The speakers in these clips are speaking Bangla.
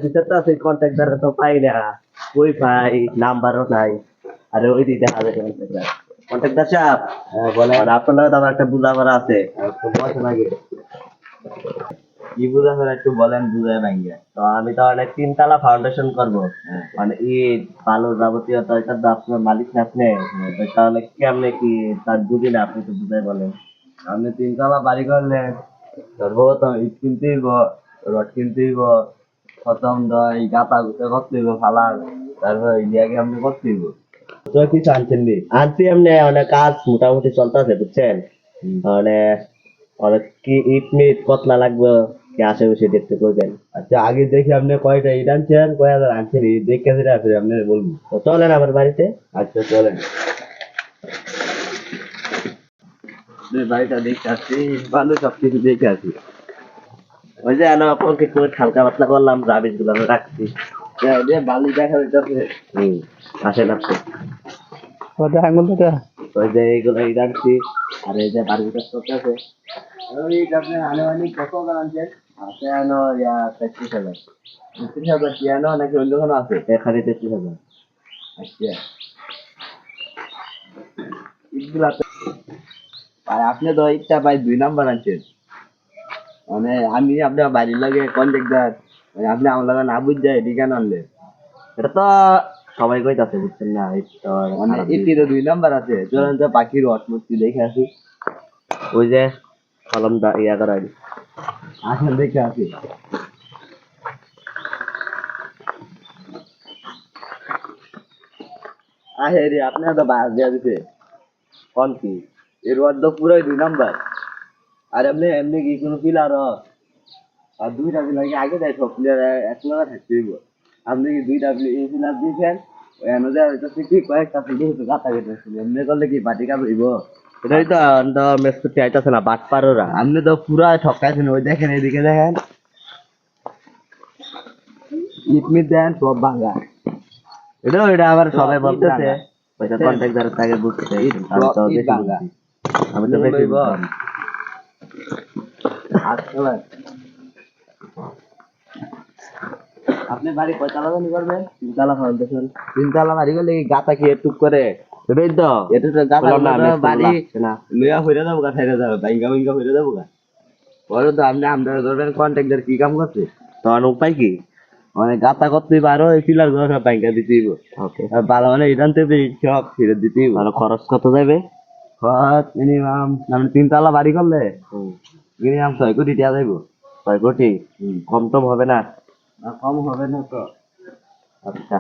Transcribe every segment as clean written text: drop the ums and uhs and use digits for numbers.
ভিতর তো আছে কন্ট্যাক্টার তো পাই না, কই পাই, নাম্বারও নাই। আরে ওই দিকে দেখা যায় কন্ট্যাক্টার। কন্ট্যাক্টার সাহেব, বলেন। আপনার লগে তো আমার একটা বোঝাপড়া আছে, একটু বসেন আগে। কি বুঝাবেন একটু বলেন, বুঝায় ভাঙ্গা। তো আমি তো অনেক তিনতলা ফাউন্ডেশন করবো, মানে ইট বালু যাবতীয়, তো এটা তো আপনার মালিক না আপনি, তো তাহলে কেমনে কি তার বুঝি না, আপনি তো বুঝাই বলেন। আপনি তিনতলা বাড়ি করলেন, সর্বপ্রথম ইট কিনতে হইব, রড কিনতে হইব, প্রথম এই গাতা গুতা করতে হইব ফালার, তারপর ইন্ডিয়াকে আপনি করতে হইব। তো কিছু আনছেন নি? আনছি এমনি, অনেক কাজ মোটামুটি চলতেছে বুঝছেন। মানে অনেক কি ইট মিট কতলা লাগবে, কি আশেপাশে দেখতে করবেন। আচ্ছা, আগে দেখি আপনি কয়টা ইট আনছেন, কয় হাজার আনছেন, ইট দেখে সেটা আপনি বলবো। তো চলেন আমার বাড়িতে। আচ্ছা চলেন। বাড়িটা দেখে আসছি, ভালো সবকিছু দেখে আসি। ওই যে আনো আপনাকে করে হালকা পাতলা করলাম, রাবিশ গুলো রাখছি। বালি দেখা যাচ্ছে। আসেন আপনি। ওটা আঙুল থেকে ওই যে এইগুলো ইট আনছি, আর এই যে বাড়ির কাজ করতে আছে। ইট আপনি আনুমানিক কত হাজার আনছেন? আছে আনো 35,000। 30,000 কি আনো নাকি অন্য কোনো আছে? এখানে 33,000। আচ্ছা, ইটগুলা তো আর আপনি তো ইটটা ভাই 2 নাম্বার আনছেন। মানে আমি আপনার বাড়ির লাগে কন্ট্রাক্টর, আপনি আমার লাগে না বুঝ যায় এদিকে আনলে। এটা তো সবাই কইতাছে বুঝছেন না, এই তো মানে খারাপ ইটি তো 2 নাম্বার আছে, চলেন তো পাখির অটমূর্তি দেখে আসি। ওই যে কলম দা ইয়া করা। আসেন দেখে আসি। আহে রে, আপনি তো বাস দেওয়া দিছে। কোন কি? এর রড তো পুরোই 2 নাম্বার। আর আপনি এমনি কি কোনো পিলার আর 2টা পিলার কি আগে দেয়? সব পিলার এক নাম্বার থাকতে হইব। আপনি কি 2টা পিলার দিয়েছেন, ওই অনুযায়ী হইতেছে কি কয়েকটা থেকে হয়তো গাঁথা কেটেছিল, এমনি করলে কি বাটি কাপ হইব? এটাই তো আন্দ মেসকুটি আইতাছে না, বাট পারোরা। আপনি তো পুরা ঠকাইছেন। ওই দেখেন, এদিকে দেখেন, ইট মিট দেন সব ভাঙা। এটা আবার সবাই ইট বলতেছে, ভাঙা। ওইটা কন্ট্রাক্টর তাকে বুঝতে, ইট আমি তো ইট বেশি ভাঙা। বুঝি। আমি তো বেশি লইব। বুঝলাম। আচ্ছা, আপনি বাড়ি কয়তলা জানি করবেন? 3তলা ফাউন্ডেশন। 3তলা বাড়ি করলে কি গাঁথা কি টুক করে? এটাই তো এটা তো গাঁথা বললাম না, বাড়ি মেসকুটি না। লইয়া হইরে যাবো গা, থাইরে যাবো ভাইঙ্গা ভাইঙ্গা হইরে যাবো গা। বলো তো, আপনি আমরা ধরবেন কন্ট্রাক্টর কি কাম করছে? তখন উপায় কি? মানে গাঁথা করতে পারো, এই পিলার গুলো সব ভাইঙ্গা দিতে হইব। ওকে, আর ভালো মানে ইরান থেকে সব ফিরে দিতে হইব। তাহলে খরচ কত যাবে? মিনিমাম মানে 3তলা বাড়ি করলে মিনিমাম 6 কোটি টাকা যাইব। 6 কোটি? কম টম হবে না? না, কম হবে না তো। আচ্ছা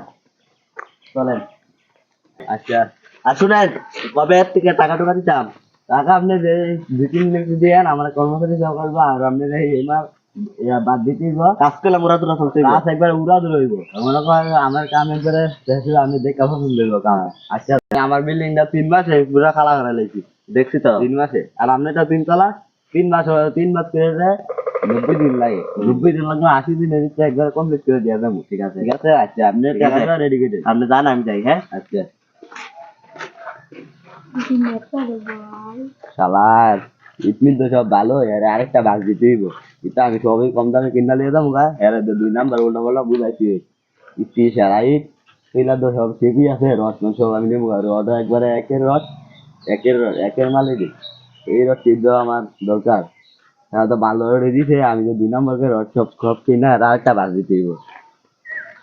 চলেন। আচ্ছা, আর শুনেন, কবে এর থেকে টাকা টুকা দিতাম? টাকা আপনি যে 2-3 লাখ দিয়েন, আমার কর্মচারী জমা করবো, আর আপনি যে এইবার বাদ দিতে হইব। কাজ করলাম ওরা তোরা চলতে কাজ একবার উড়া দূর হইব। মনে করেন আমার কাম একবারে দেখছি, আমি দেখে পছন্দ হইব কাম। আচ্ছা, আমার বিল্ডিংটা 3 মাসে পুরা খালা করে লাইছি। দেখছি তো। 3 মাসে। আর আপনি তো 3তলা, 3 মাস করে দেয় 90 দিন লাগে। 90 দিন লাগবে, 80 দিনের ভিতরে একবার কমপ্লিট করে দিয়ে যাবো। ঠিক আছে, ঠিক আছে। আচ্ছা, আপনি ঠিক আছে। টাকাটা রেডি করে দেন। আপনি জান আমি যাই, হ্যাঁ। আচ্ছা। শালার ইটমিট তো সব ভালো, এর আরেকটা ভাগ দিতে হইব। এটা আমি সবই কম দামে কিনা লিয়ে যাবো গা, এর 2 নাম্বার উল্টা পাল্টা বুঝাইছি। ইটি সেরা ইট পিলার তো সব ঠিকই আছে, রড সব আমি নেবো। রড একবারে একের মালে দিই। এই রড ঠিক দেওয়া আমার দরকার। তাহলে তো ভালো রড দিছে, আমি তো 2 নাম্বার করে রড সব সব কিনা আর আরেকটা ভাগ দিতে হইব।